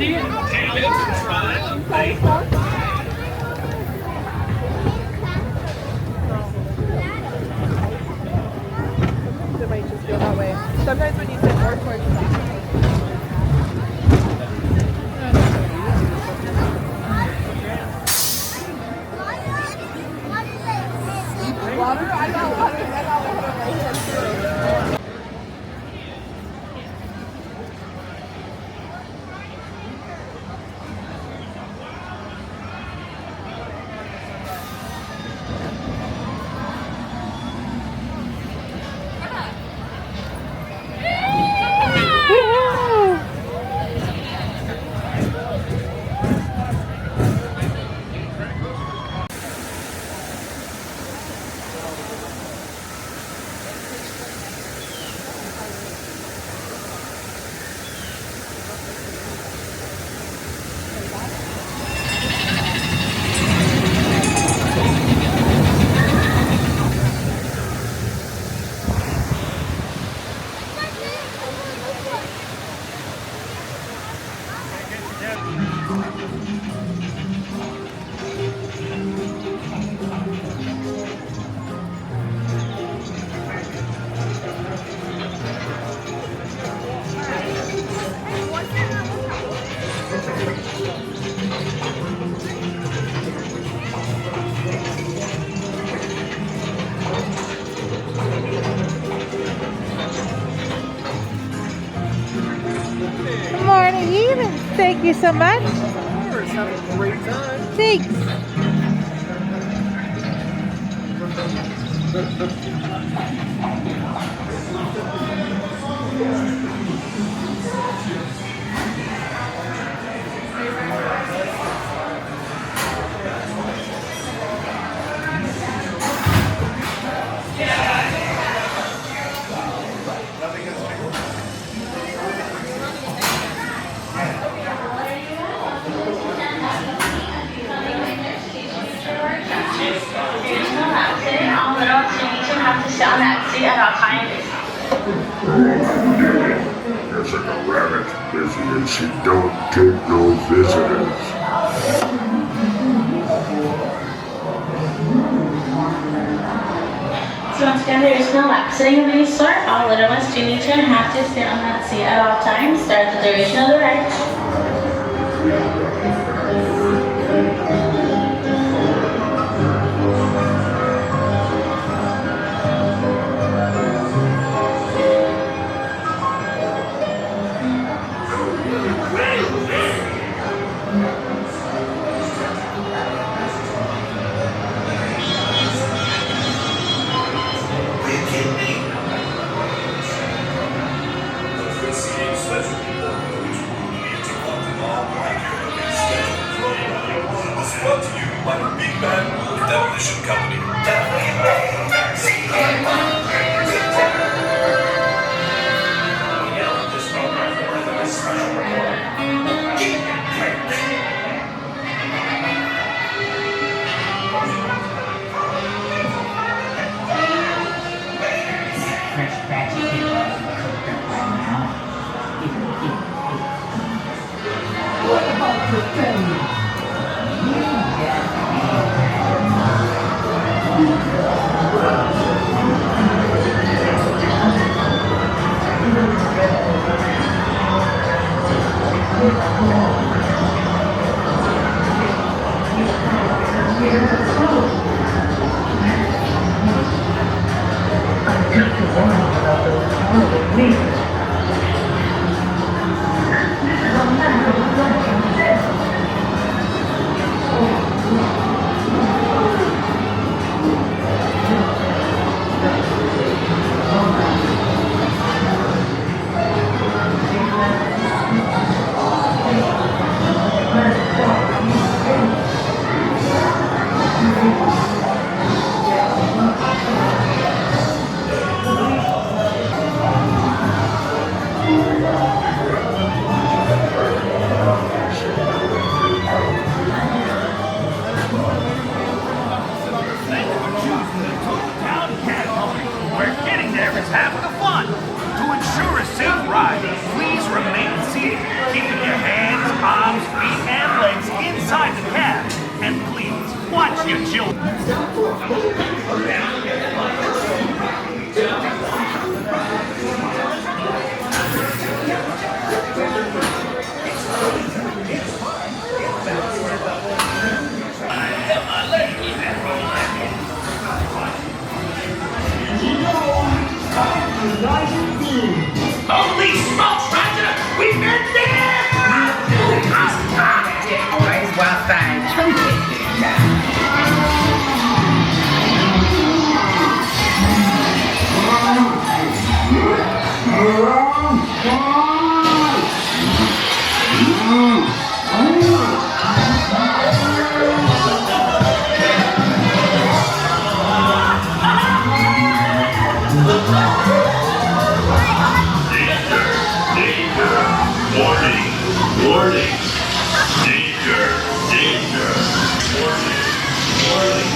It might just go that way. Sometimes when you sit more towards the back. Water? I got water. I got water right here too. Good morning, Ethan. Thank you so much. Of course, have a great time. Thanks. On that seat at all times. There's a rabbit busy and she don't take no visitors. So once again, there is no lap sitting of any sort. All little ones do need to and have to sit on that seat at all times. Start the duration of the ride. Brought to you by the Big Band Demolition Company. You chill. Holy smokes, Roger! We've been there! Boys, whilst I trumpet this time. Danger! Warning! Warning! Danger! Danger! Warning! Warning!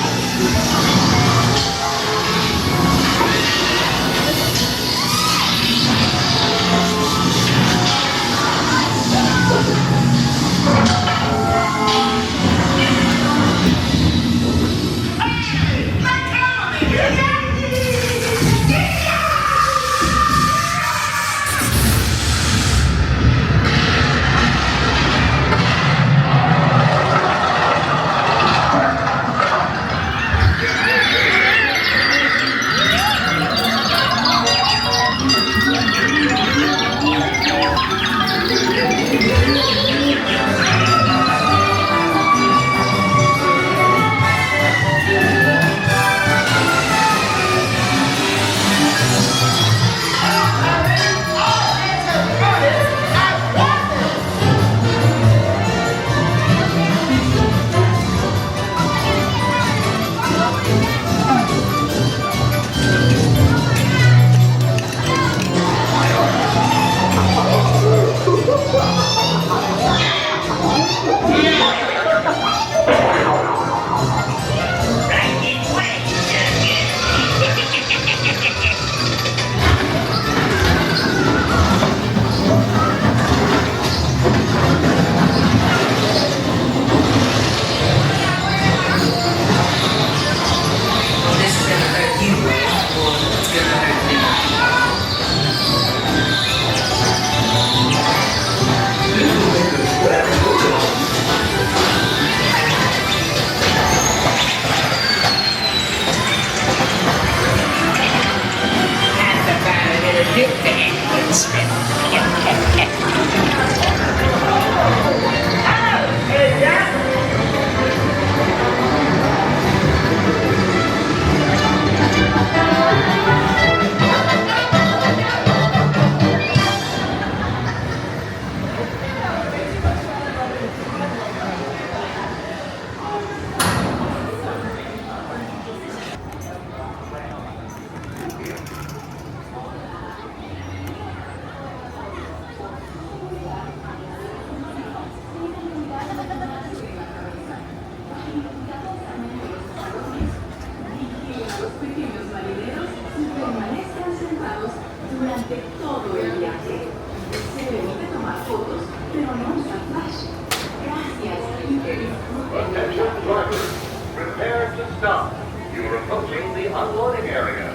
Attention drivers, prepare to stop. You are approaching the unloading area.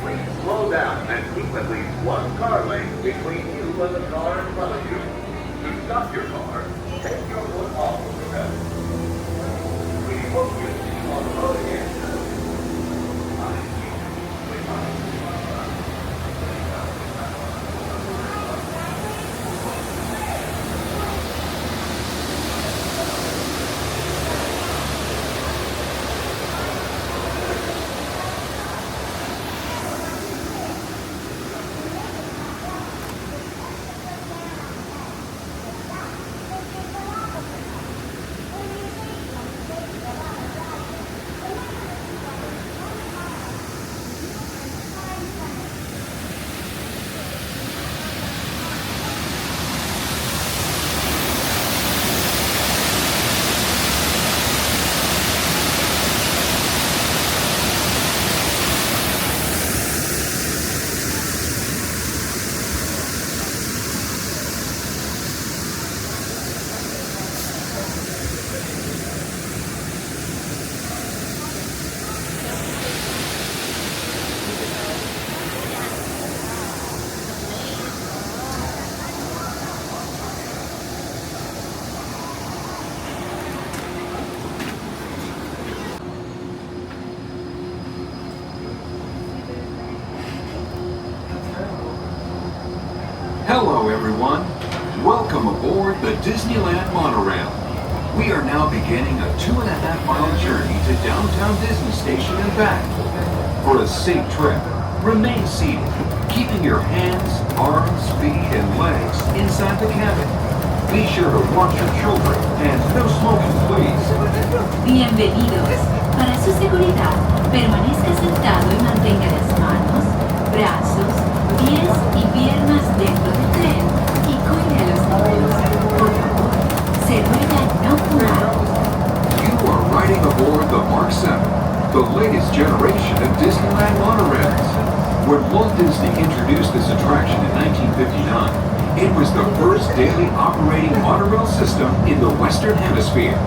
Please slow down and keep at least one car length between you and the car in front of you. To stop your car, take your foot off of the pedal. We hope you see you on the road again. Welcome aboard the Disneyland monorail. We are now beginning a 2.5-mile journey to downtown Disney Station and back. For a safe trip, remain seated, keeping your hands, arms, feet, and legs inside the cabin. Be sure to watch your children and no smoking, please. Bienvenidos. Para su seguridad, permanezca sentado y mantenga las manos, brazos, pies y piernas dentro del tren y cuide a los niños. Por favor, se ruega no fumar. You are riding aboard the Mark 7, the latest generation of Disneyland monorails. When Walt Disney introduced this attraction in 1959, it was the first daily operating monorail system in the Western Hemisphere.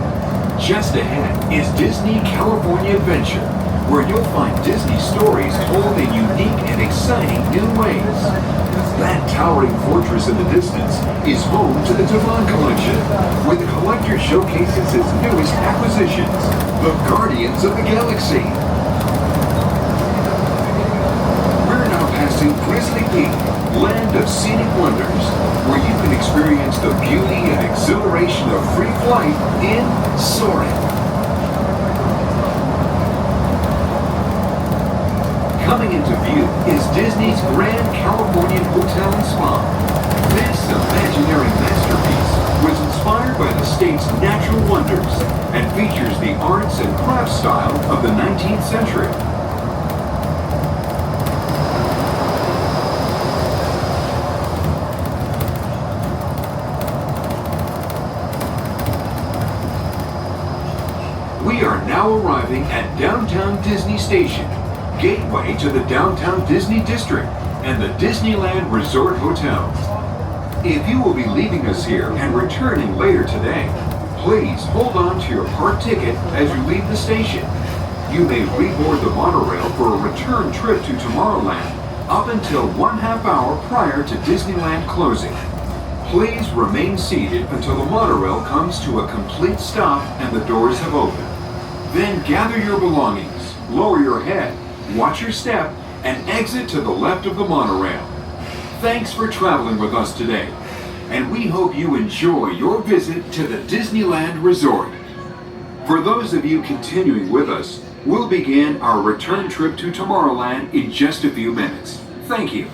Just ahead is Disney California Adventure, where you'll find Disney stories told in unique and exciting new ways. That towering fortress in the distance is home to the Devon Collection, where the collector showcases its newest acquisitions, the Guardians of the Galaxy. We're now passing Grizzly Peak, land of scenic wonders, where you can experience the beauty and exhilaration of free flight in soaring. Coming into view is Disney's Grand Californian Hotel and Spa. This imaginary masterpiece was inspired by the state's natural wonders and features the arts and crafts style of the 19th century. We are now arriving at Downtown Disney Station, gateway to the Downtown Disney District and the Disneyland Resort Hotel. If you will be leaving us here and returning later today, please hold on to your park ticket as you leave the station. You may reboard the monorail for a return trip to Tomorrowland up until 1/2 hour prior to Disneyland closing. Please remain seated until the monorail comes to a complete stop and the doors have opened. Then gather your belongings, lower your head, watch your step, and exit to the left of the monorail. Thanks for traveling with us today, and we hope you enjoy your visit to the Disneyland Resort. For those of you continuing with us, we'll begin our return trip to Tomorrowland in just a few minutes. Thank you.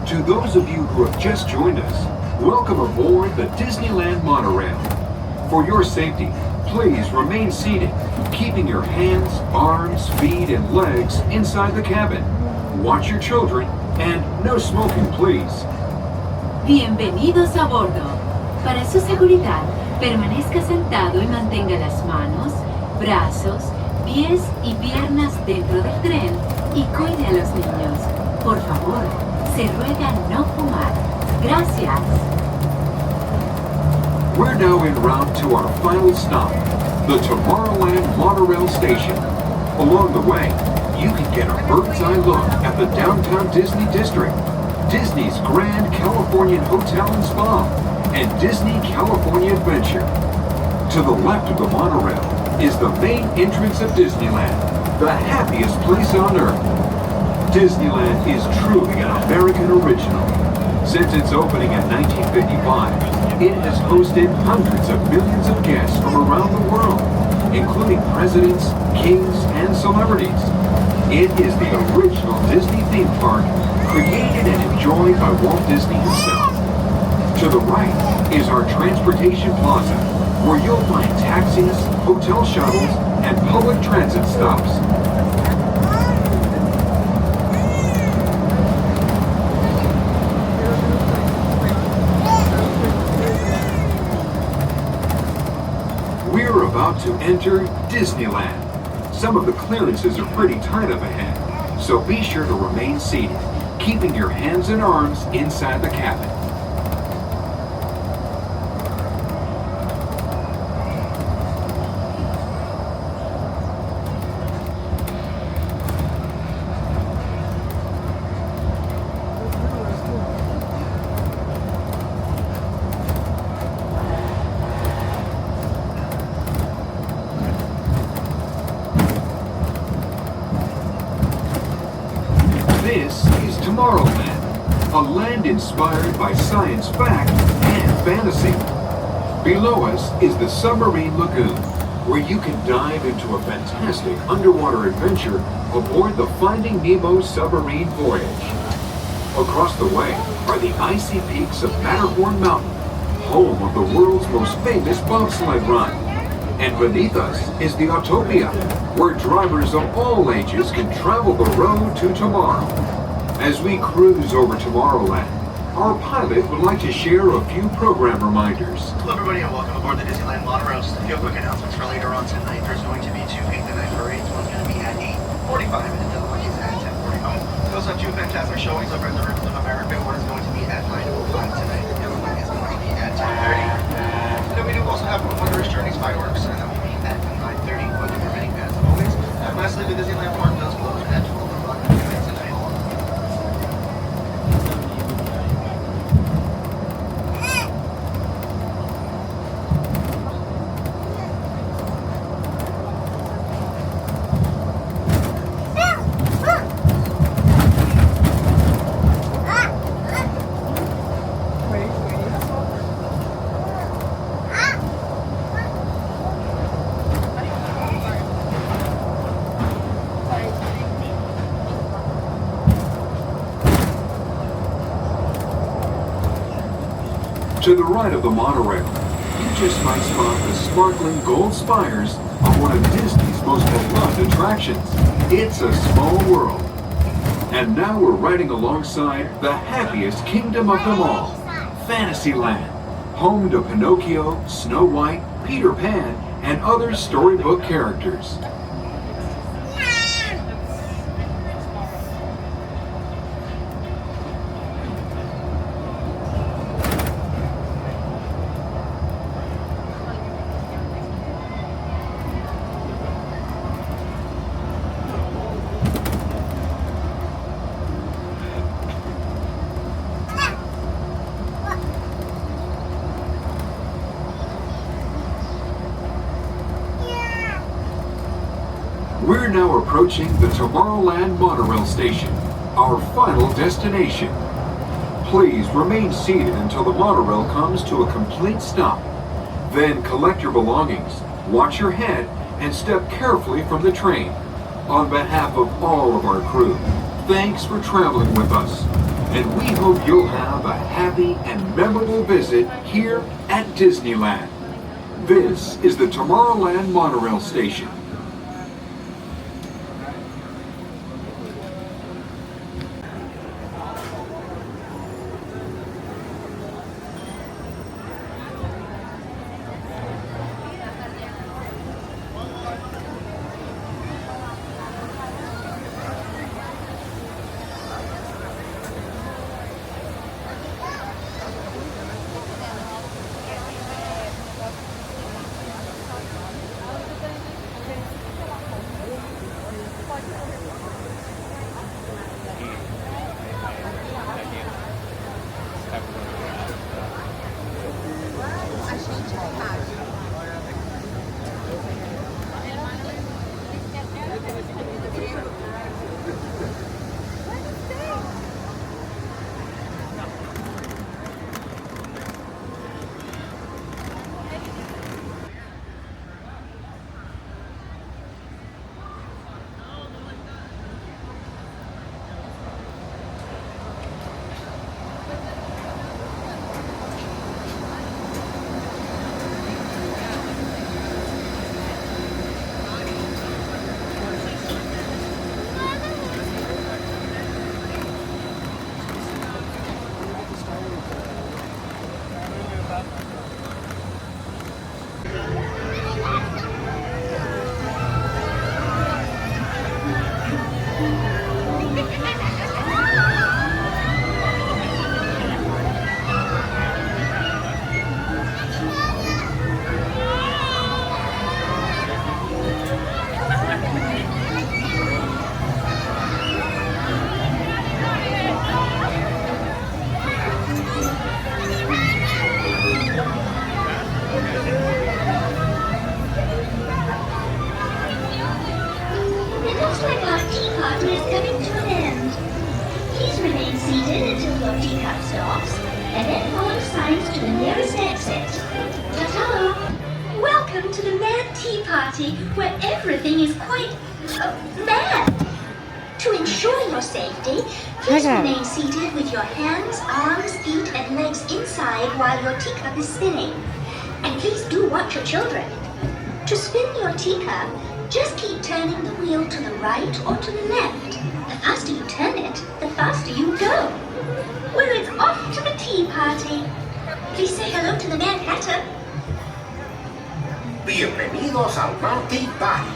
To those of you who have just joined us, welcome aboard the Disneyland monorail. For your safety, please remain seated, keeping your hands, arms, feet, and legs inside the cabin. Watch your children, and no smoking, please. Bienvenidos a bordo. Para su seguridad, permanezca sentado y mantenga las manos, brazos, pies y piernas dentro del tren y cuide a los niños. Por favor, se ruega no fumar. Gracias. We're now en route to our final stop, the Tomorrowland Monorail Station. Along the way, you can get a bird's-eye look at the Downtown Disney District, Disney's Grand Californian Hotel and Spa, and Disney California Adventure. To the left of the monorail is the main entrance of Disneyland, the happiest place on earth. Disneyland is truly an American original. Since its opening in 1955, it has hosted hundreds of millions of guests from around the world, including presidents, kings, and celebrities. It is the original Disney theme park, created and enjoyed by Walt Disney himself. To the right is our transportation plaza, where you'll find taxis, hotel shuttles, and public transit stops. We're about to enter Disneyland. Some of the clearances are pretty tight up ahead, so be sure to remain seated, keeping your hands and arms inside the cabin. This is Tomorrowland, a land inspired by science fact and fantasy. Below us is the Submarine Lagoon, where you can dive into a fantastic underwater adventure aboard the Finding Nemo submarine voyage. Across the way are the icy peaks of Matterhorn Mountain, home of the world's most famous bobsled run. And beneath us is the Autopia, where drivers of all ages can travel the road to tomorrow. As we cruise over Tomorrowland, our pilot would like to share a few program reminders. Hello everybody and welcome aboard the Disneyland monorail. Just a few quick announcements for later on tonight. There's going to be two Pink the Night parades. One's going to be at 8:45 and the other one is at 10:45. We also have two fantastic showings over at the Rivers of America. One is going to be at 9:05 tonight and the other one is going to be at 10:30. And then we do also have Wondrous Journeys fireworks and that will be at 9:30 when the permitting as always. And lastly, the Disneyland Park does close at 12 o'clock tonight. To the right of the monorail, you just might spot the sparkling gold spires of one of Disney's most beloved attractions. It's a small world. And now we're riding alongside the happiest kingdom of them all, Fantasyland, home to Pinocchio, Snow White, Peter Pan, and other storybook characters. We're now approaching the Tomorrowland monorail station, our final destination. Please remain seated until the monorail comes to a complete stop. Then collect your belongings, watch your head, and step carefully from the train. On behalf of all of our crew, thanks for traveling with us, and we hope you'll have a happy and memorable visit here at Disneyland. This is the Tomorrowland monorail station. It looks like our teapot is coming to an end. seated until your teacup stops, and then follow signs to the nearest exit. Ta-ta! Welcome to the Mad Tea Party, where everything is quite mad. To ensure your safety, please remain seated with your hands, arms, feet, and legs inside while your teacup is spinning. And please do watch your children. To spin your teacup, just keep turning the wheel to the right or to the left. The faster you turn it, the faster you go. Well, it's off to the tea party. Please say hello to the Mad Hatter. Bienvenidos al Tea Party.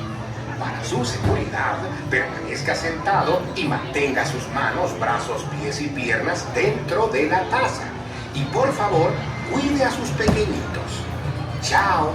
Para su seguridad, permanezca sentado y mantenga sus manos, brazos, pies y piernas dentro de la taza. Y por favor, cuide a sus pequeñitos. Chao.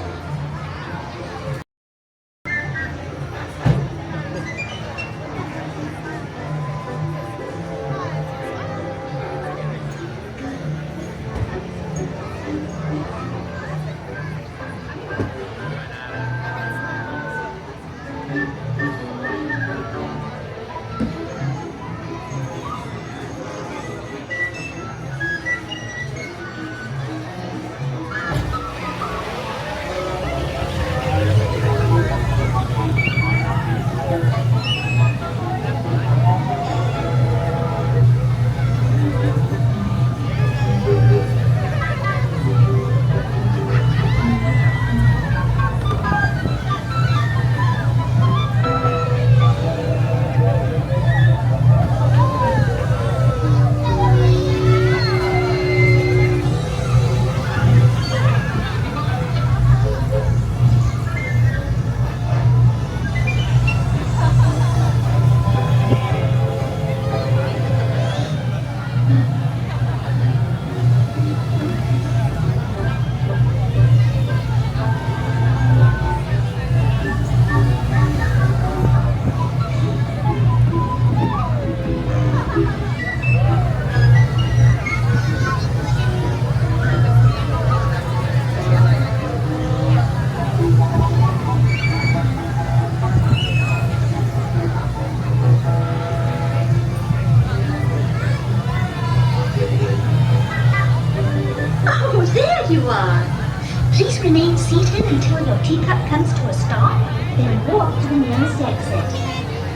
Please remain seated until your teacup comes to a stop, then walk to the nearest exit.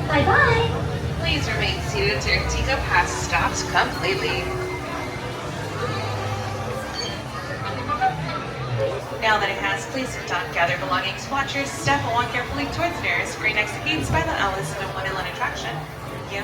Bye-bye. Please remain seated until your teacup has stopped completely. Now that it has, please sit down, gather belongings, watch your step, and walk carefully towards the nearest green exit gates by the Alice in Wonderland attraction. Thank you.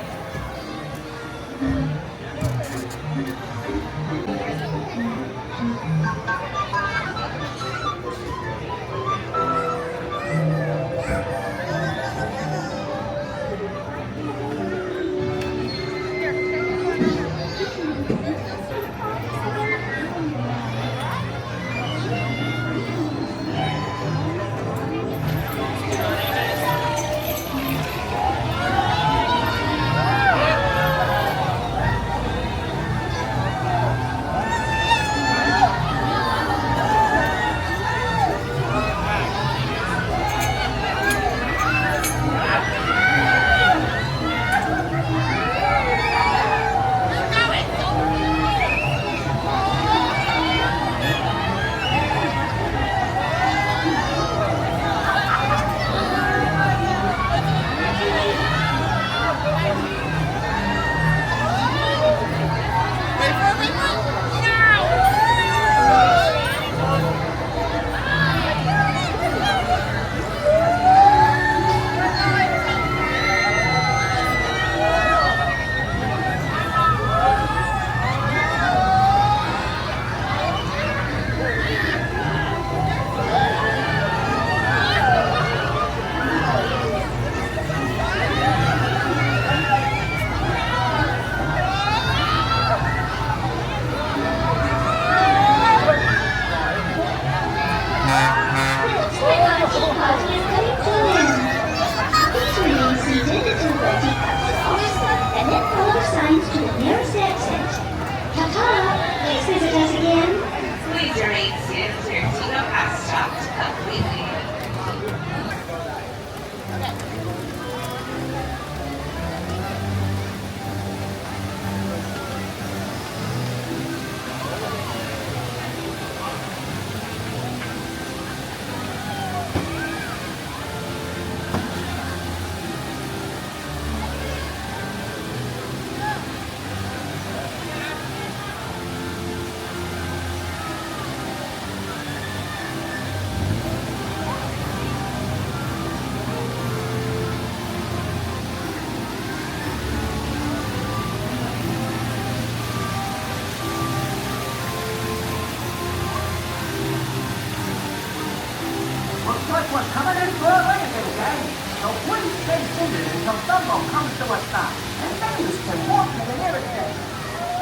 used to walking in everything.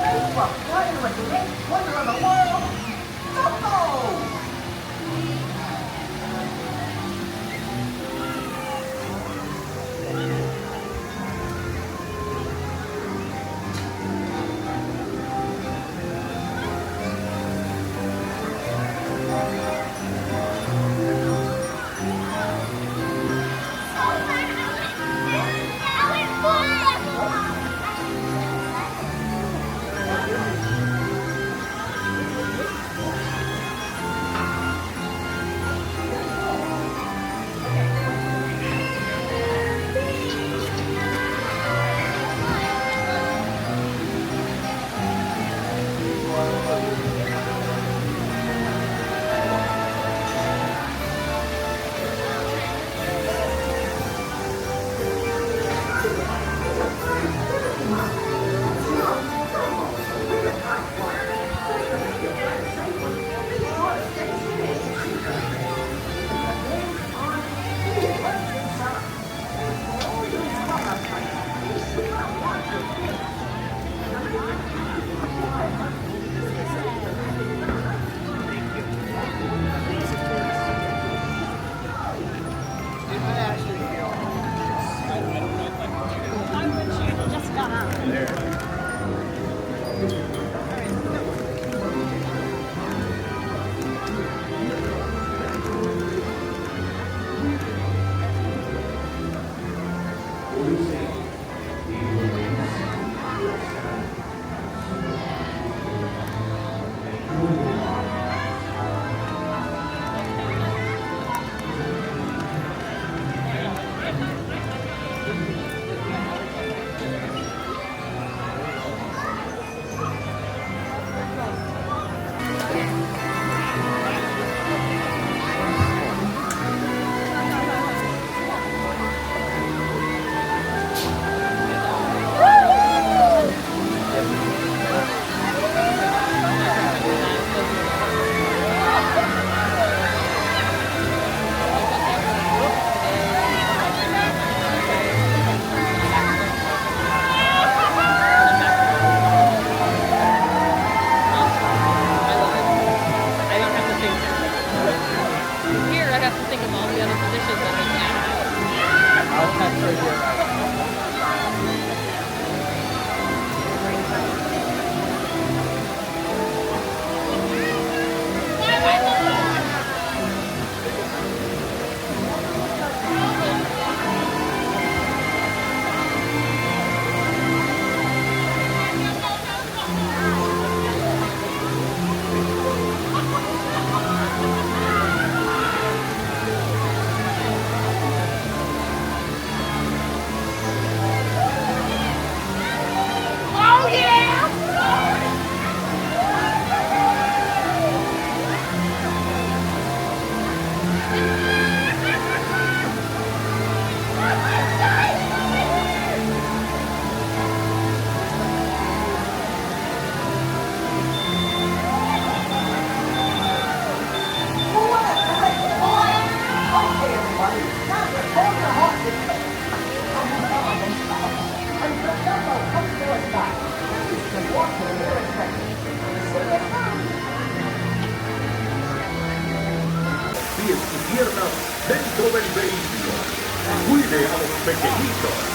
They were playing with the eighth wonder of the world, Dumbo! Pies y piernas dentro del vehículo. Cuide a los pequeñitos.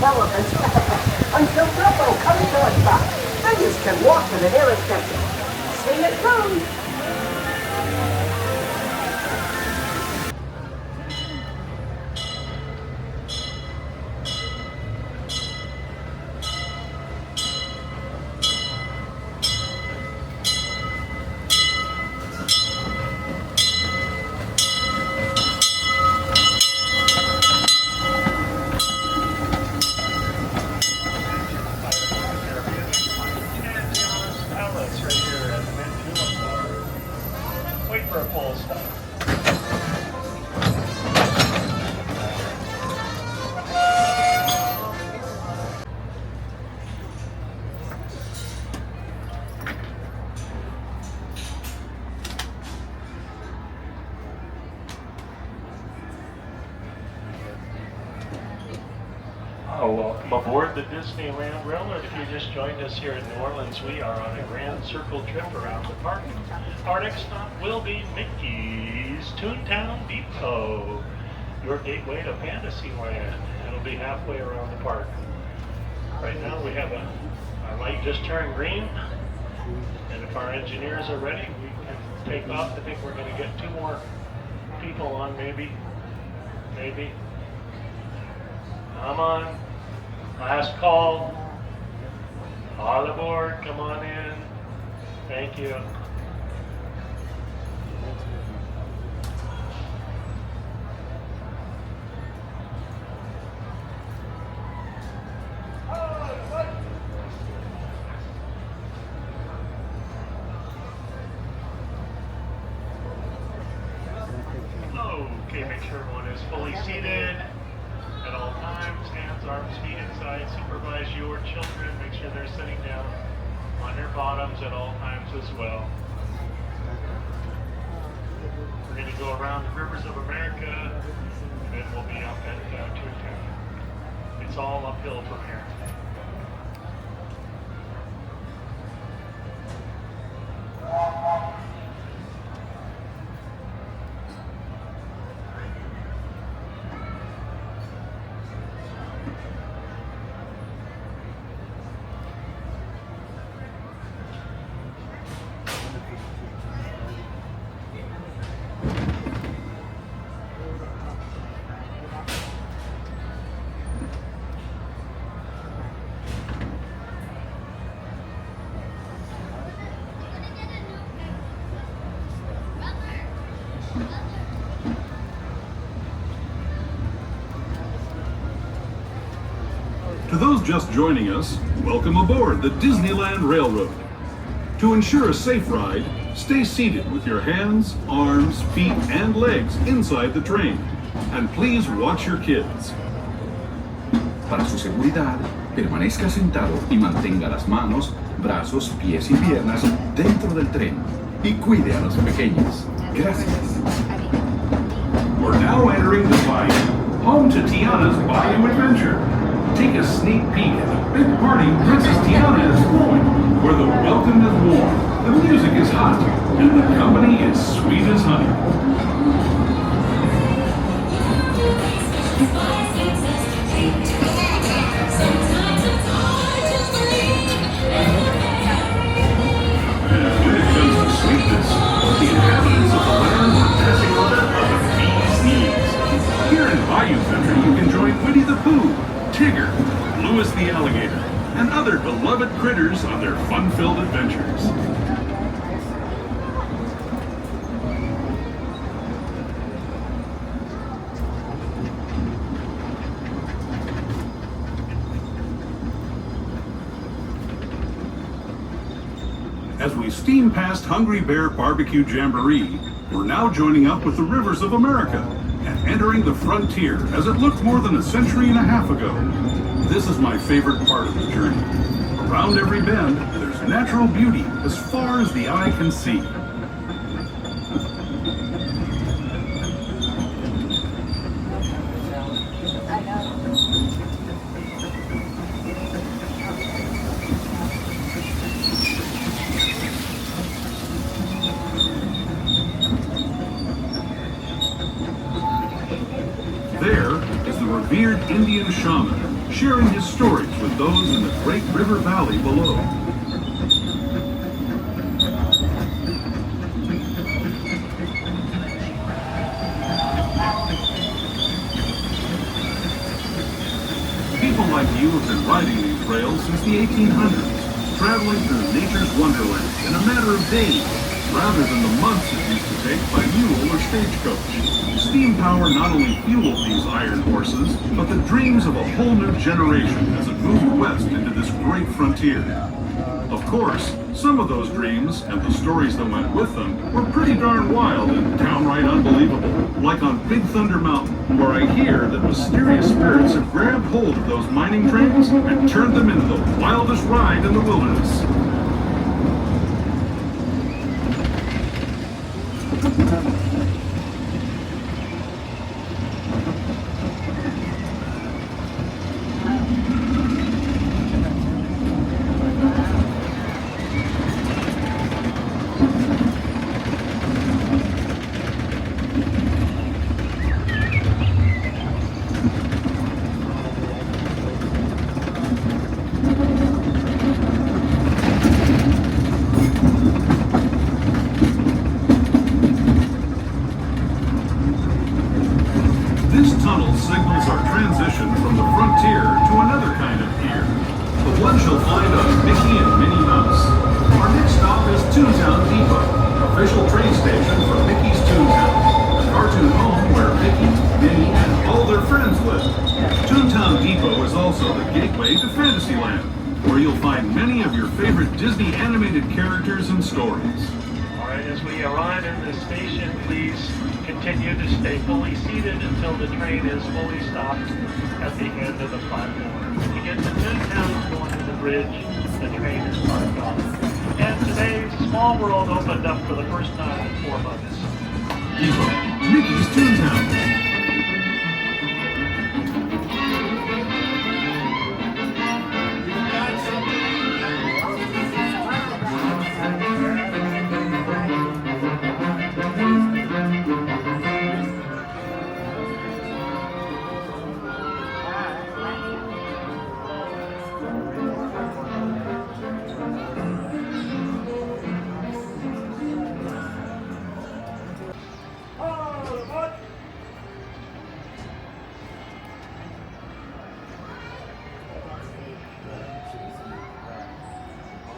elephants until Dumbo comes to a stop. Then you can walk to the nearest exit. See you soon. Wait for a full stop. Oh, welcome aboard the Disneyland Railroad. If you just joined us here in New Orleans, we are on a grand circle trip around the park. Our next stop will be Mickey's Toontown Depot, your gateway to Fantasyland. It'll be halfway around the park. Right now we have our light just turned green, and if our engineers are ready, we can take off. I think we're going to get 2 more people on, maybe. Come on. Last call. All aboard. Come on in. Thank you. Okay, make sure everyone is fully seated at all times. Hands, arms, feet inside. Supervise your children. Make sure they're sitting down on their bottoms at all times as well. We're going to go around the rivers of America, and then we'll be up at Toontown. It's all uphill from here. To those just joining us, welcome aboard the Disneyland Railroad. To ensure a safe ride, stay seated with your hands, arms, feet, and legs inside the train. And please watch your kids. Para su seguridad, permanezca sentado y mantenga las manos, brazos, pies y piernas dentro del tren. Y cuide a los pequeños. Gracias. We're now entering the Bayou, home to Tiana's Bayou Adventure. Take a sneak peek at the big party Princess Tiana is throwing, where the welcome is warm, the music is hot, and the company is sweet as honey. And when it comes to sweetness, the inhabitants of the land were passing on it like a bee's knees. Here in Bayou Country, you can join Winnie the Pooh, Tigger, Louis the Alligator, and other beloved critters on their fun-filled adventures. As we steam past Hungry Bear Barbecue Jamboree, we're now joining up with the Rivers of America and entering the frontier as it looked more than a century and a half ago. This is my favorite part of the journey. Around every bend, there's natural beauty as far as the eye can see. There is the revered Indian shaman, sharing his stories with those in the great river valley below. People like you have been riding these rails since the 1800s, traveling through nature's wonderland in a matter of days, rather than the months it used to take by mule or stagecoach. Steam power not only fueled these iron horses, but the dreams of a whole new generation as it moved west into this great frontier. Of course, some of those dreams, and the stories that went with them, were pretty darn wild and downright unbelievable, like on Big Thunder Mountain, where I hear that mysterious spirits have grabbed hold of those mining trains and turned them into the wildest ride in the wilderness. Where you'll find many of your favorite Disney animated characters and stories. All right, as we arrive in the station, please continue to stay fully seated until the train is fully stopped at the end of the platform. When you get to Toontown, going to the bridge, the train is parked off. And today, Small World opened up for the first time in 4 months. Depot, Mickey's Toontown.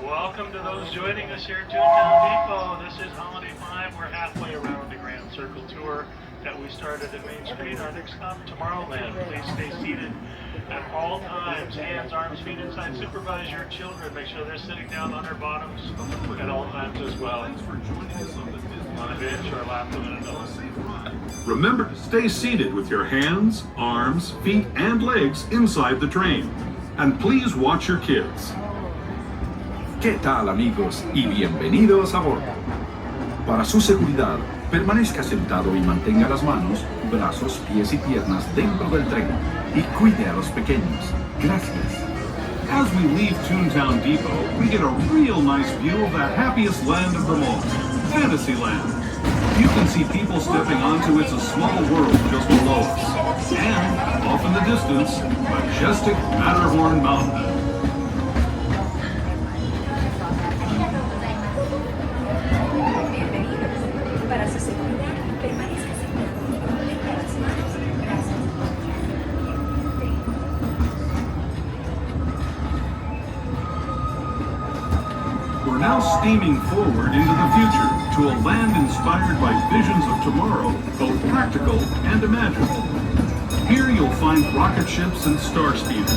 Welcome to those joining us here at Toontown Depot. This is Holiday 5. We're halfway around the Grand Circle Tour that we started at Main Street. Our next stop, Tomorrowland. Please stay seated at all times. Hands, arms, feet inside. Supervise your children. Make sure they're sitting down on their bottoms at all times as well. On a bench or lap with an adult. Remember to stay seated with your hands, arms, feet, and legs inside the train. And please watch your kids. ¿Qué tal, amigos? Y bienvenidos a bordo. Para su seguridad, permanezca sentado y mantenga las manos, brazos, pies y piernas dentro del tren. Y cuide a los pequeños. Gracias. As we leave Toontown Depot, we get a real nice view of the happiest land of them all, Fantasyland. You can see people stepping onto It's a Small World just below us. And, off in the distance, majestic Matterhorn Mountain. We're now steaming forward into the future to a land inspired by visions of tomorrow, both practical and imaginable. Here you'll find rocket ships and star speeders,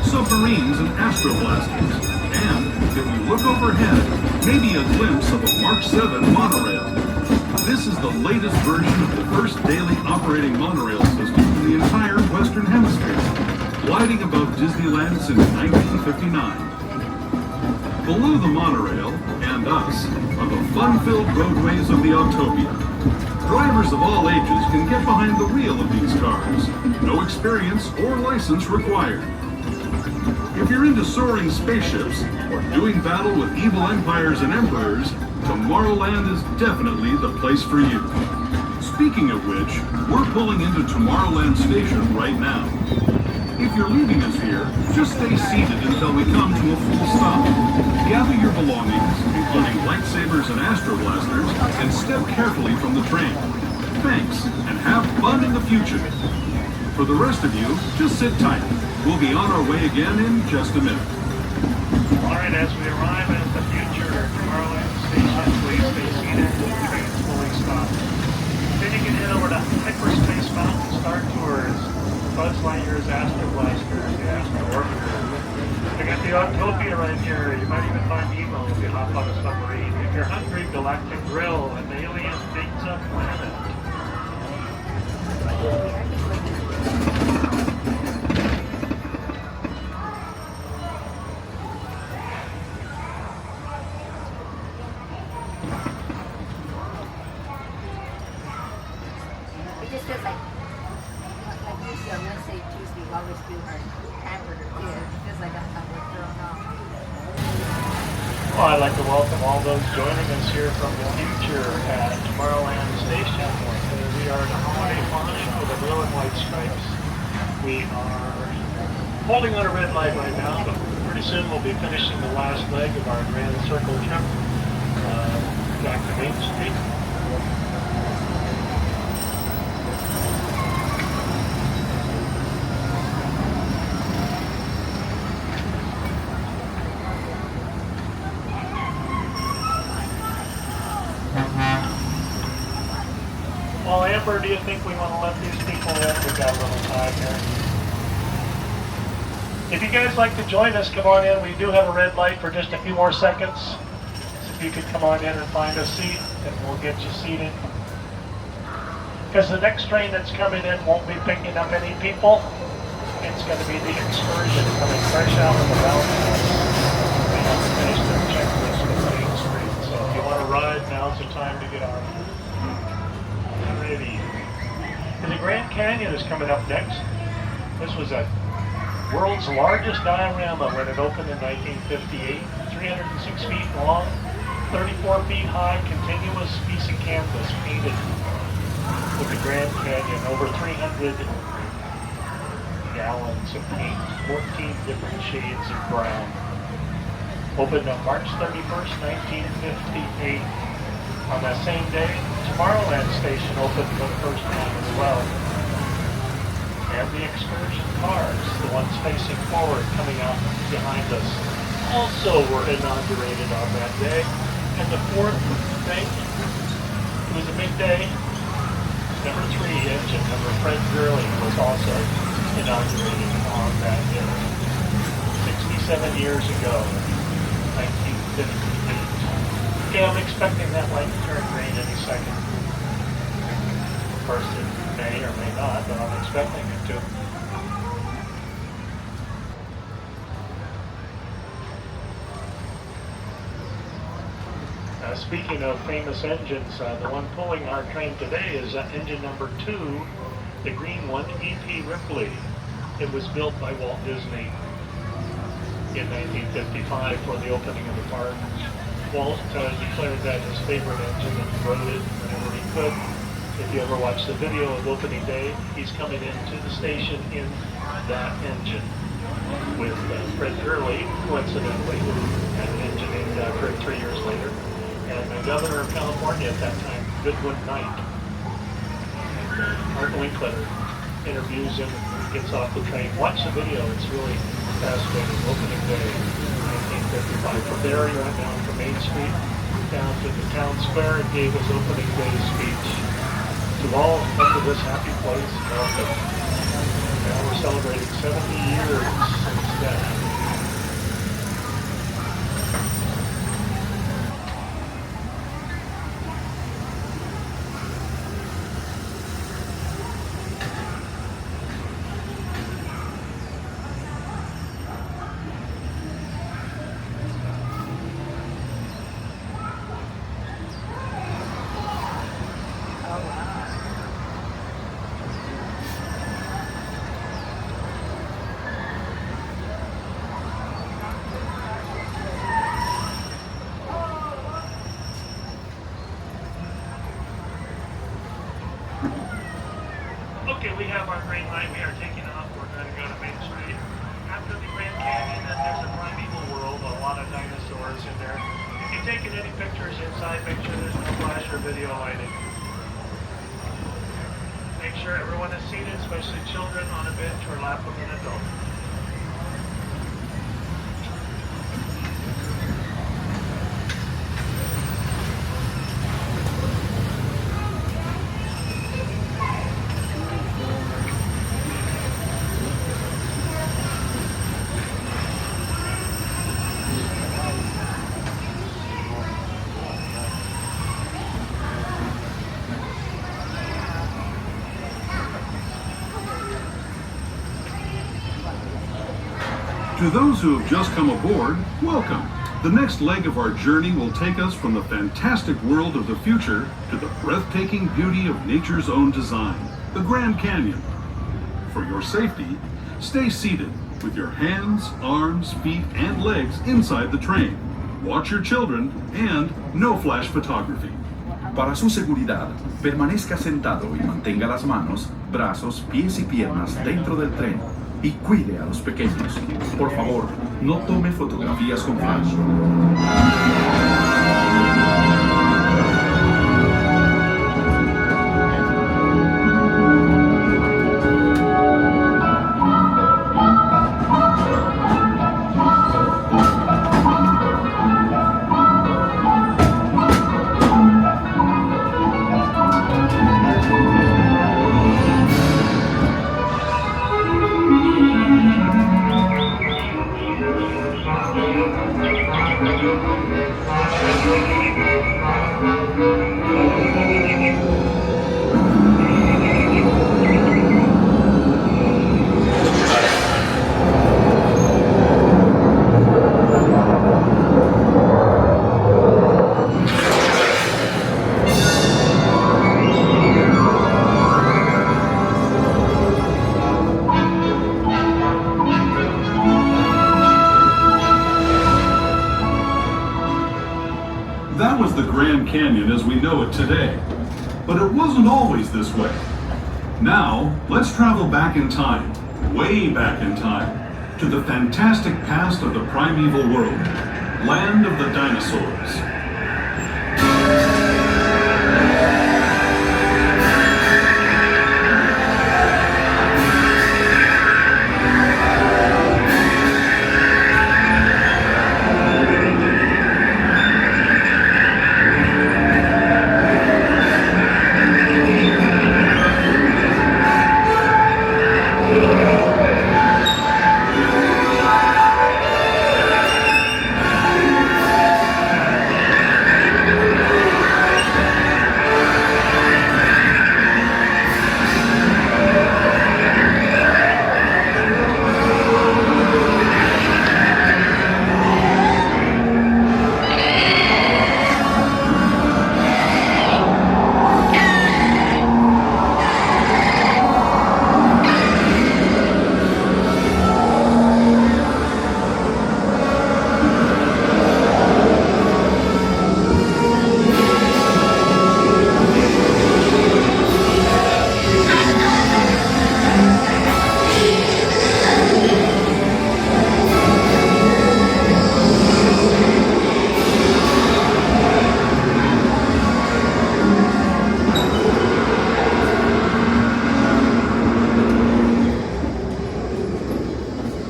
submarines and astroblasters, and, if you look overhead, maybe a glimpse of a Mark 7 monorail. This is the latest version of the first daily operating monorail system in the entire Western Hemisphere, gliding above Disneyland since 1959. Below the monorail, and us, are the fun-filled roadways of the Autopia. Drivers of all ages can get behind the wheel of these cars. No experience or license required. If you're into soaring spaceships or doing battle with evil empires and emperors, Tomorrowland is definitely the place for you. Speaking of which, we're pulling into Tomorrowland Station right now. If you're leaving us here, just stay seated until we come to a full stop. Gather your belongings, including lightsabers and astro blasters, and step carefully from the train. Thanks, and have fun in the future. For the rest of you, just sit tight. We'll be on our way again in just a minute. All right, as we arrive at the future Tomorrowland station, please stay seated. The train's fully stopped. Then you can head over to Hyperspace Mountain Star Tours, Buzz Lightyear's Astro Blaster, the Astro Orbiter. I got the Autopia right here. You might even find Nemo if you hop on a submarine. If you're hungry, Galactic Grill, an alien pizza planet. It just feels like usually on Wednesday, Tuesday, we always do our hamburger here. It feels like we're thrown off. Well, I'd like to welcome all those joining us here from the future at Tomorrowland Station. We are in a holiday fawning with the blue and white stripes. We are holding on a red light right now, but pretty soon we'll be finishing the last leg of our Grand Circle trip back to Main Street. Well, Amber, do you think we want to let these people in? We've got a little time here. If you guys like to join us, come on in. We do have a red light for just a few more seconds. So if you could come on in and find a seat, and we'll get you seated. Because the next train that's coming in won't be picking up any people. It's going to be the excursion coming fresh out of the roundhouse. They haven't finished their checklist with Main Street. So if you want to ride, now's the time to get on. Alrighty. And the Grand Canyon is coming up next. This was a world's largest diorama when it opened in 1958. 306 feet long, 34 feet high, continuous piece of canvas painted with the Grand Canyon. Over 300 gallons of paint, 14 different shades of brown. Opened on March 31st, 1958. On that same day, Tomorrowland Station opened for the first time as well. And the excursion cars, the ones facing forward coming out behind us, also were inaugurated on that day. And the fourth thing, it was a big day. Number 3 engine, number Fred Gurley, was also inaugurated on that day. 67 years ago, 1958. Yeah, I'm expecting that light to turn green any second. Of course, it may or may not, but I'm expecting it to. Speaking of famous engines, the one pulling our train today is engine number 2, the green one, E.P. Ripley. It was built by Walt Disney in 1955 for the opening of the park. Walt declared that his favorite engine and rode it whenever he could. If you ever watch the video of opening day, he's coming into the station in that engine with Fred Gurley, coincidentally, who had an engine named after him 3 years later, and the governor of California at that time, Goodwin Knight. And Art Winkletter interviews him when he gets off the train. Watch the video, it's really fascinating. Opening day, 1955. From there, he went down from Main Street down to the town square and gave his opening day speech to all come to this happy place, America. Now we're celebrating 70 years since then. video lighting. Make sure everyone is seated, especially children, on a bench or lap of an adult. To those who have just come aboard, welcome. The next leg of our journey will take us from the fantastic world of the future to the breathtaking beauty of nature's own design, the Grand Canyon. For your safety, stay seated with your hands, arms, feet, and legs inside the train. Watch your children and no flash photography. Para su seguridad, permanezca sentado y mantenga las manos, brazos, pies y piernas dentro del tren. Y cuide a los pequeños. Por favor, no tome fotografías con flash. That was the Grand Canyon as we know it today. But it wasn't always this way. Now, let's travel back in time, way back in time, to the fantastic past of the primeval world, land of the dinosaurs.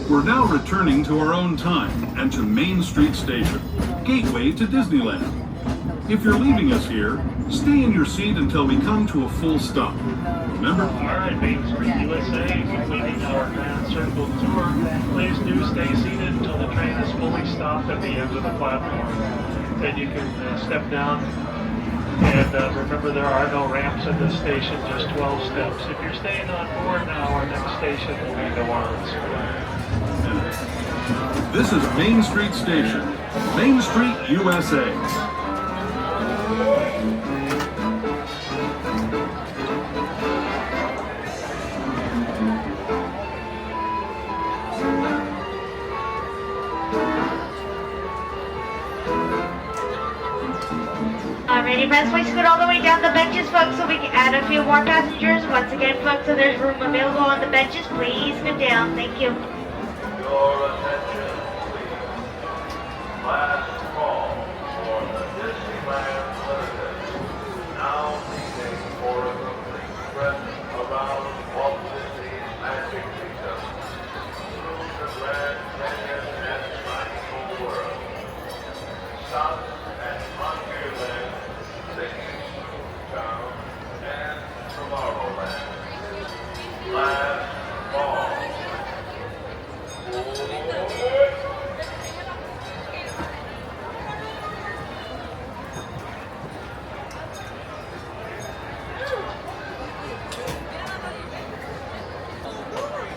We're now returning to our own time and to Main Street Station, gateway to Disneyland. If you're leaving us here, stay in your seat until we come to a full stop. Remember? Alright, Main Street USA, completing our Grand Circle tour. Please do stay seated until the train is fully stopped at the end of the platform. Then you can step down. And remember, there are no ramps at this station, just 12 steps. If you're staying on board now, our next station will be New Orleans. This is Main Street Station, Main Street, USA. Alrighty, friends, please scoot all the way down the benches, folks, so we can add a few more passengers. Once again, folks, so there's room available on the benches. Please scoot down. Thank you. Your attention, please. Last call for the Disneyland Limited. now leaving for a complete trip around Walt Disney's Magic Kingdom, through the Grand Canyon and Magical World. Stop at Frontierland, Mickey's Town, and Tomorrowland. Last fall.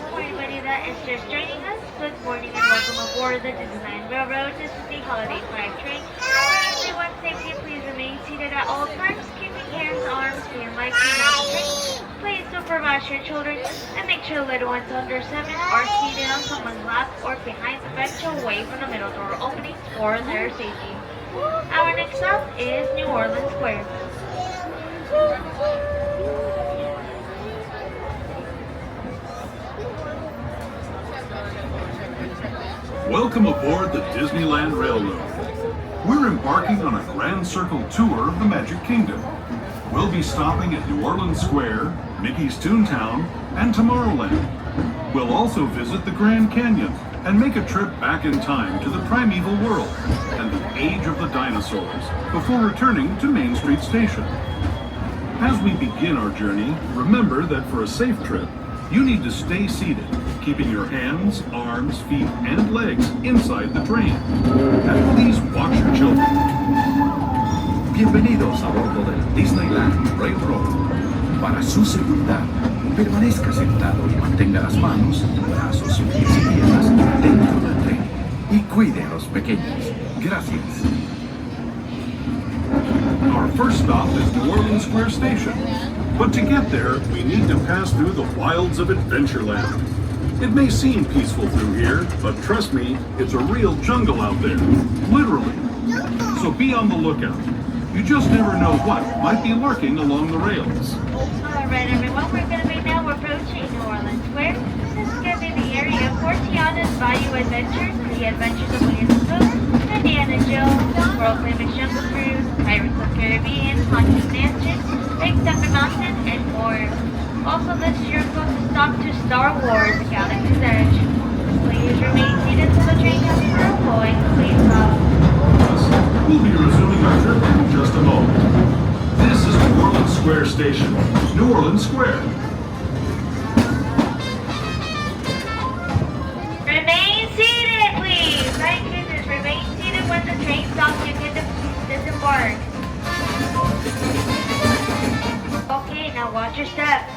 For anybody that is just joining us, good morning and welcome aboard the Disneyland Railroad. This is the Holiday Flag Train. For everyone's safety, please remain seated at all times, keeping hands, arms, and legs behind the train. Please supervise your children and make sure little ones under 7 are seated on someone's lap or behind the bench away from the middle door openings for their safety. Our next stop is New Orleans Square. Welcome aboard the Disneyland Railroad. We're embarking on a grand circle tour of the Magic Kingdom. We'll be stopping at New Orleans Square, Mickey's Toontown, and Tomorrowland. We'll also visit the Grand Canyon and make a trip back in time to the primeval world and the age of the dinosaurs before returning to Main Street Station. As we begin our journey, remember that for a safe trip, you need to stay seated, keeping your hands, arms, feet, and legs inside the train. And please watch your children. Bienvenidos a bordo del Disneyland Railroad. Para su seguridad, permanezca sentado y mantenga las manos, brazos, pies y piernas dentro del tren. Y cuide a los pequeños. Gracias. Our first stop is New Orleans Square Station. But to get there, we need to pass through the wilds of Adventureland. It may seem peaceful through here, but trust me, it's a real jungle out there. Literally. So be on the lookout. You just never know what might be lurking along the rails. Alright everyone, we're going to be now approaching New Orleans Square. This is going to be the area for Tiana's Bayou Adventures, The Adventures of Winnie the Pooh, Indiana Jones, World Famous Jungle Cruise, Pirates of the Caribbean, Haunted Mansion, Big Thunder Mountain, and more. Also this year we're going to stop to Star Wars, The Galaxy's Edge. Please remain seated until the train comes through, going please stop. We'll be resuming our trip in just a moment. This is New Orleans Square Station, New Orleans Square. Remain seated, please. Thank goodness, remain seated when the train stops. You can disembark. Okay, now watch your step.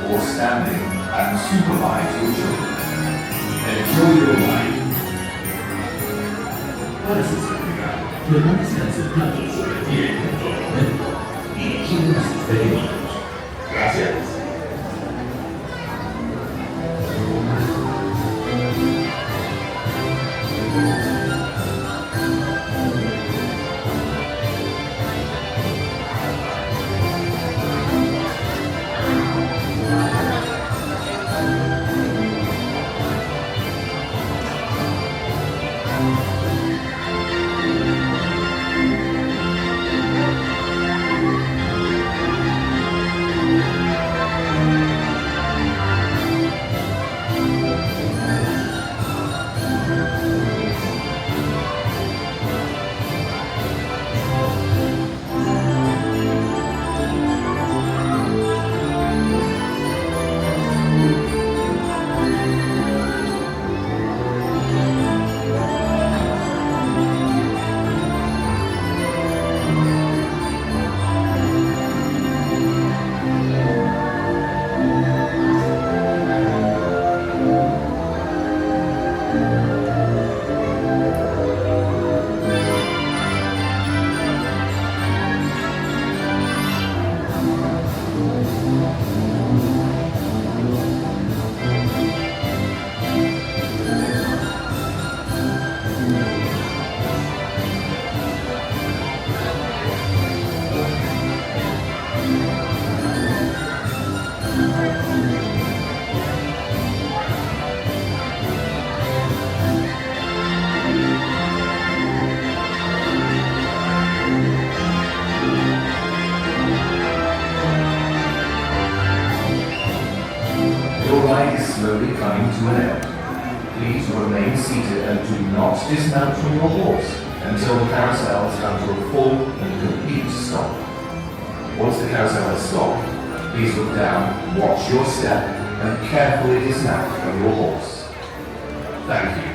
or standing and supervise your children. Enjoy your life. Para su seguridad, permanezcan sentados sobre el pie en todo momento y vigilen a sus pequeños. Gracias. Slowly coming to an end. Please remain seated and do not dismount from your horse until the carousel has come to a full and complete stop. Once the carousel has stopped, please look down, watch your step, and carefully dismount from your horse. Thank you.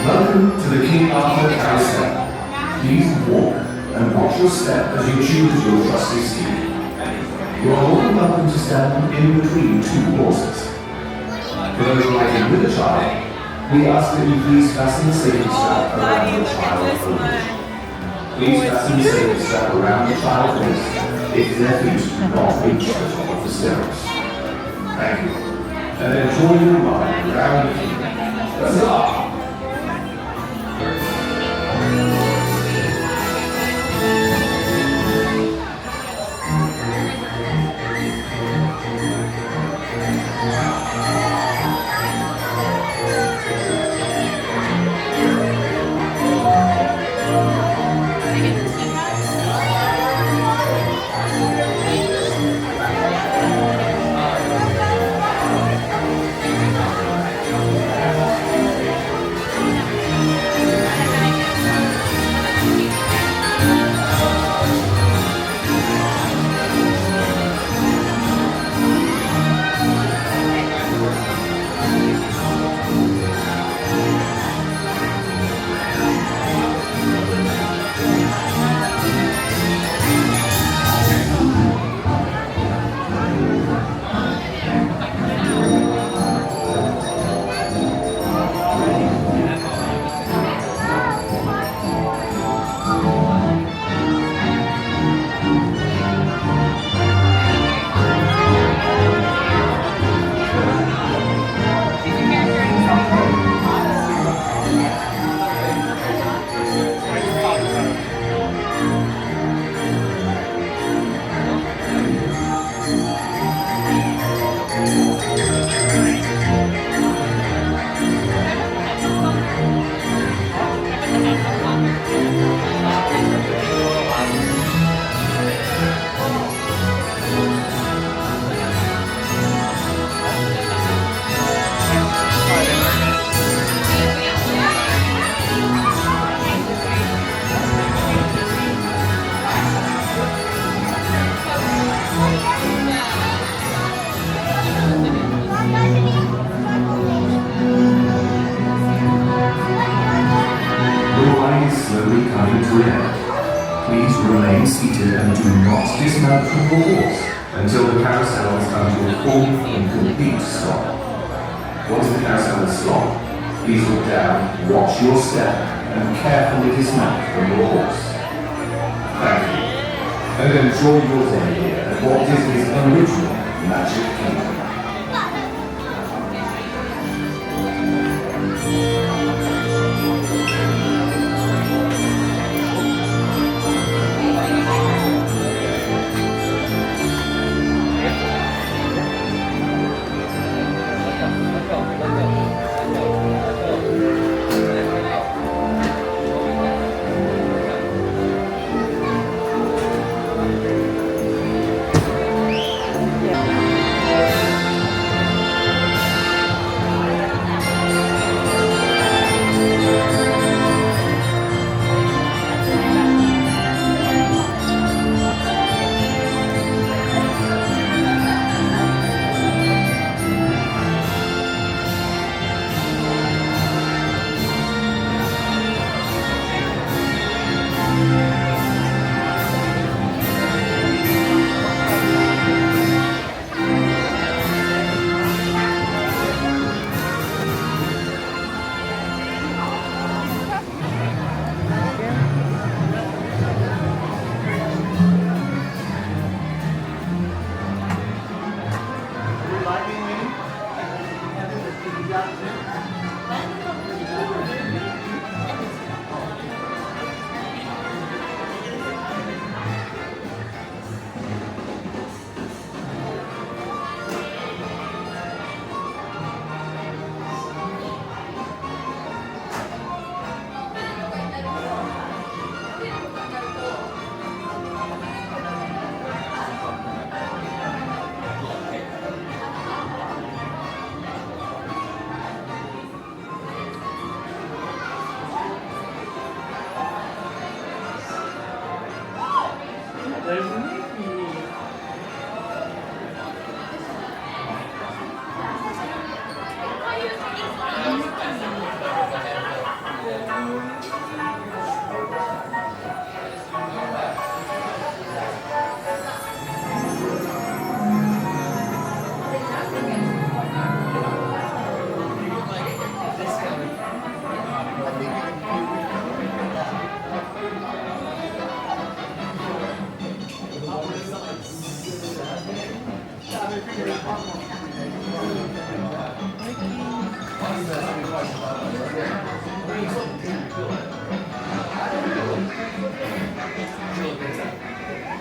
Welcome to the King Arthur Carousel. Please walk and watch your step as you choose your trusty steed. You are more than welcome to stand in between two horses. For those riding with a child, we ask that you please fasten the safety strap around your child's waist. Please fasten the safety strap around the child's waist if their feet do not reach the top of the stirrups. Thank you. And then join your ride around the king. Huzzah! Slowly coming to an end. Please remain seated and do not dismount from your horse until the carousel has come to a full and complete stop. Once the carousel is stopped, please look down, watch your step, and carefully dismount from your horse. Thank you. And enjoy your day here at Walt Disney's original Magic Kingdom.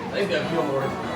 I think that feel more.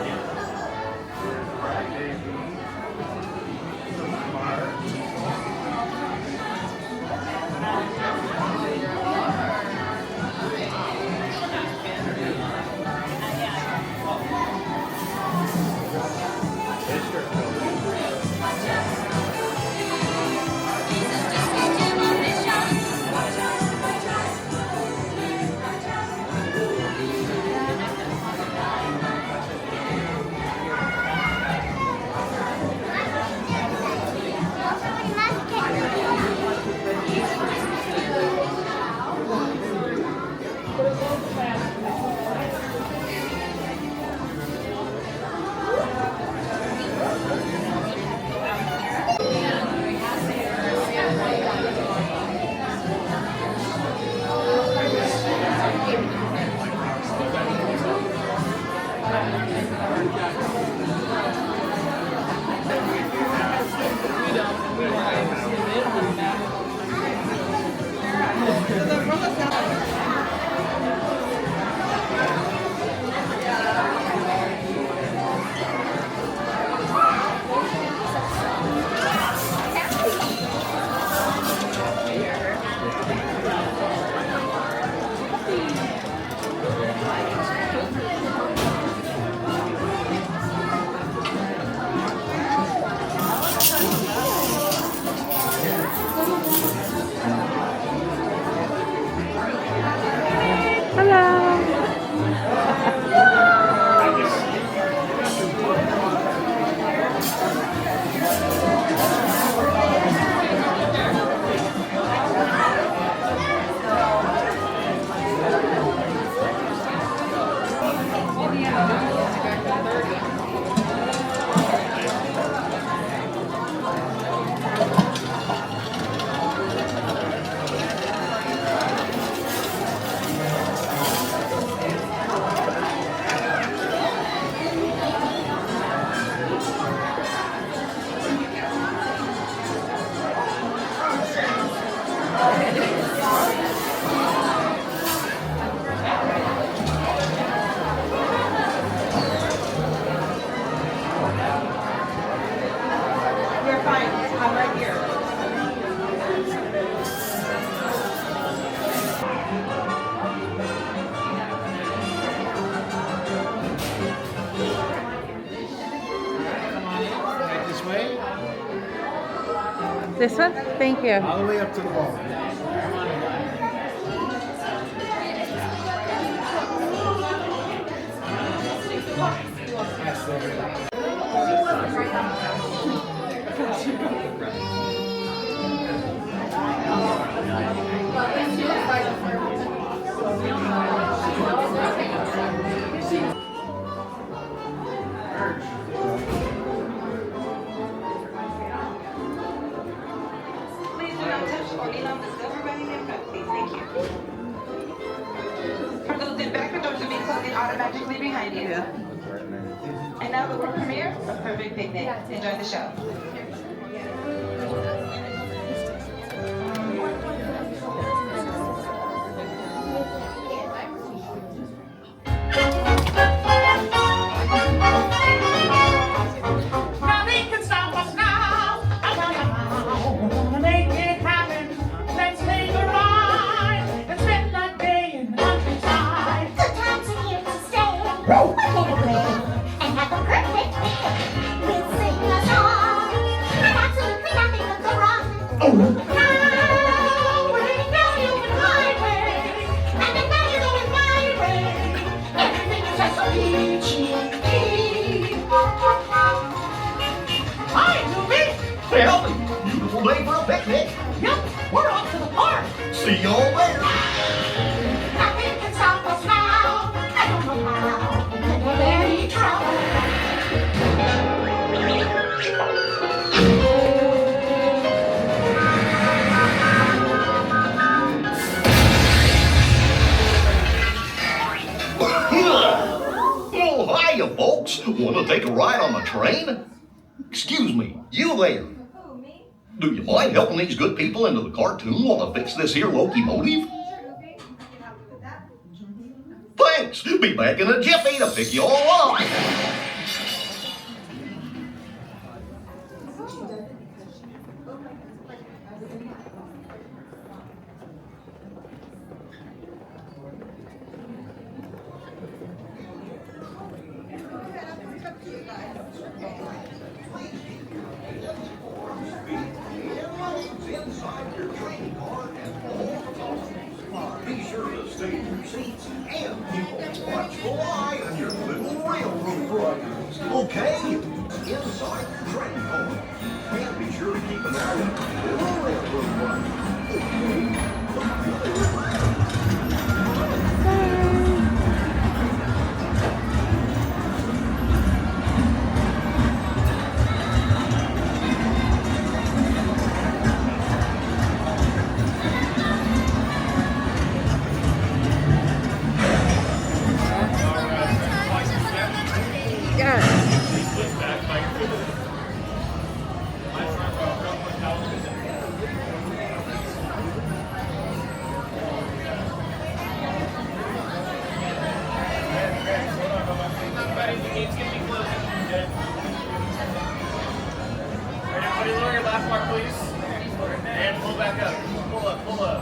This one? Thank you. All the way up to the ball. Please do not touch or lean on the silver running in front, please. Thank you. For those in back, the doors will be closing automatically behind you. And now the world premiere of Perfect Picnic. Enjoy the show. Nothing can stop us now. Gonna make it happen. Let's take a ride and spend that day in the countryside. Good times are here to stay. We'll get away and have a perfect day. We'll sing a song and absolutely nothing will go wrong. Now we're going my way, and then now you're going my way. Everything is just so peachy. Hi, Toby. Well, beautiful day for a picnic. Yep, we're off to the park. See you all later. Nothing can stop us now. I don't know how. We'll get any trouble. Oh, hiya, folks. Want to take a ride on the train? Excuse me, you there. Do you mind helping these good people into the cartoon while I fix this here locomotive? Thanks. Be back in a jiffy to pick you all up. Be sure to stay in your seats and keep a watchful eye on your little railroad riders. Okay? Inside your train car. And be sure to keep an eye on your little railroad riders. Everybody lower your lap bar, please. And pull back up. Pull up, pull up.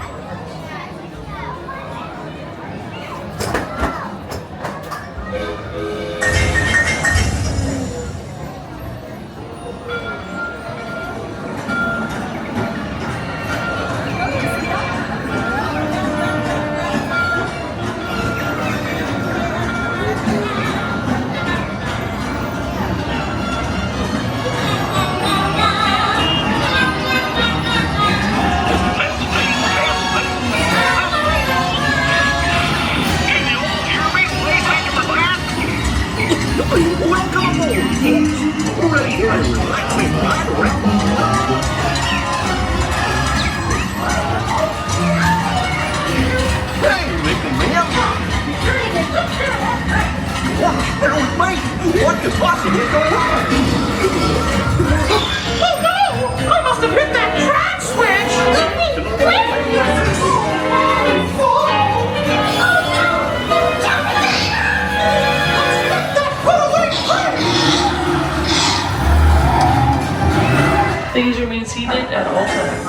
Welcome aboard, folks. Ready for a relaxing ride around the Hey, Mickey Man. What's the matter with me? What could possibly go wrong? Oh no! I must have hit that track switch! Please remain seated at all times.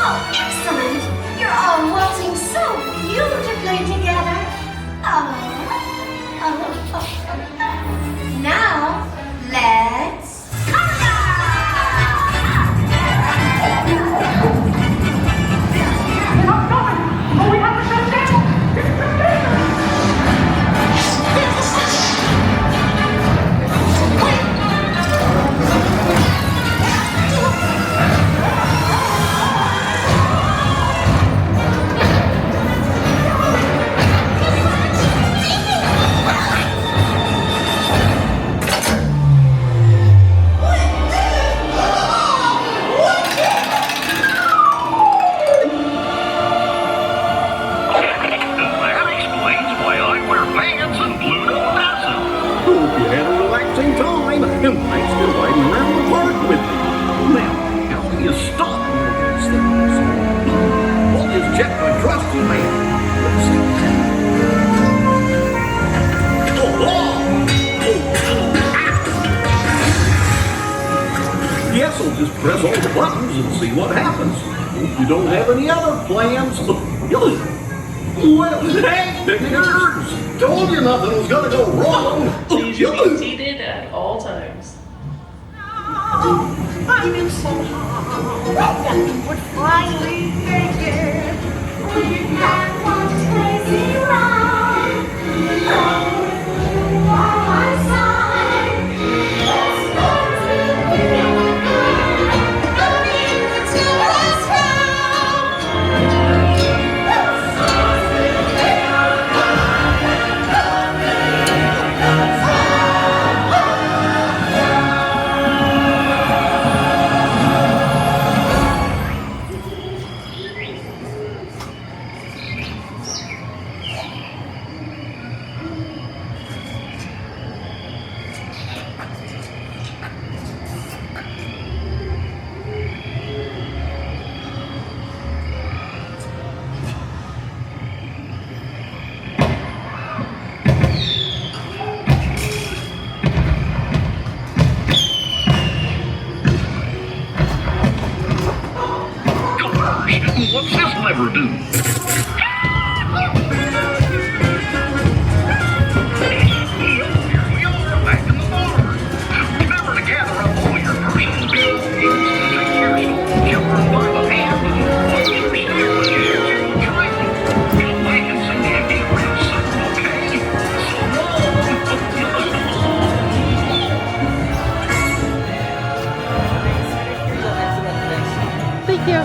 Oh, excellent! You're all waltzing so beautifully together. Now, let's... Hope you had a relaxing time, and thanks for riding around the park with me. Now, how do you stop one of these things? I'll just check my trusty man. Let's see. Yes, I'll just press all the buttons and see what happens. Hope you don't have any other plans. Well, hey, pictures! Told you nothing was gonna go wrong. Please remain seated at all times. I'm in so hard that we would finally make it. We had one crazy ride. Oh, by my side. Let's go to the What's this lever do? Here we are, back in the barn. Remember to gather up all your personal belongings, take your children by the hand, and watch your step as you drive. Come back and see me again real soon, okay? Thank you.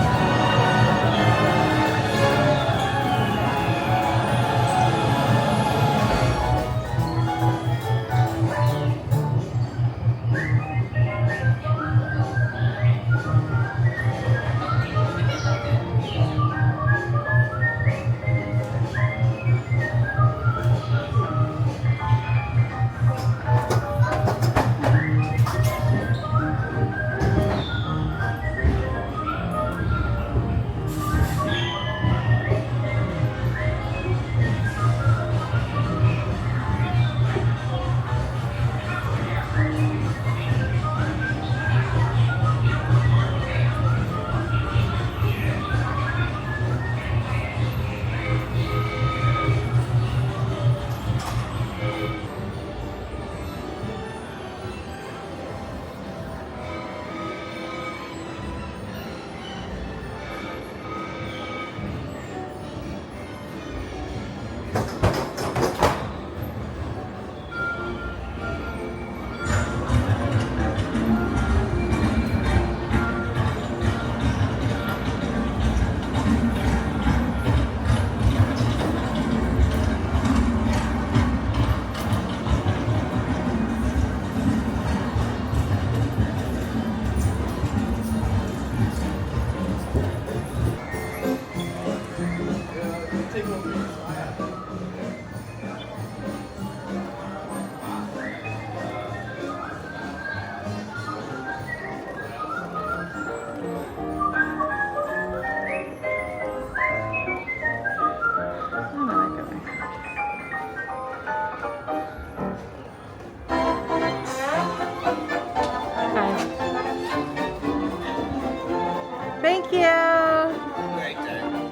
Thank you.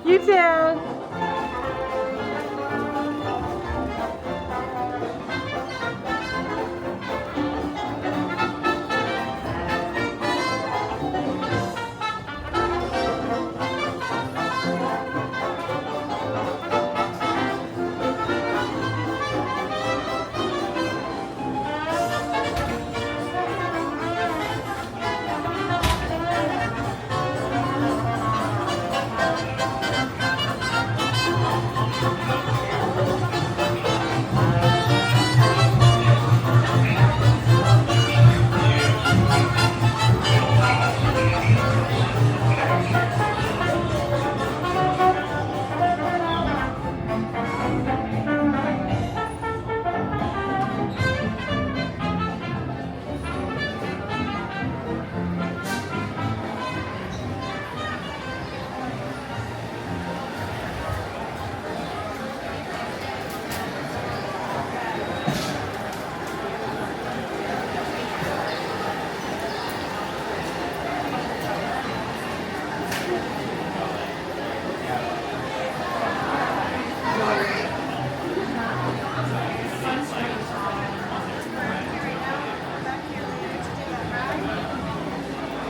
You too.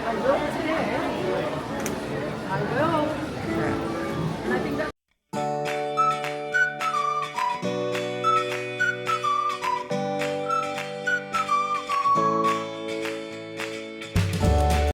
I will today. I will.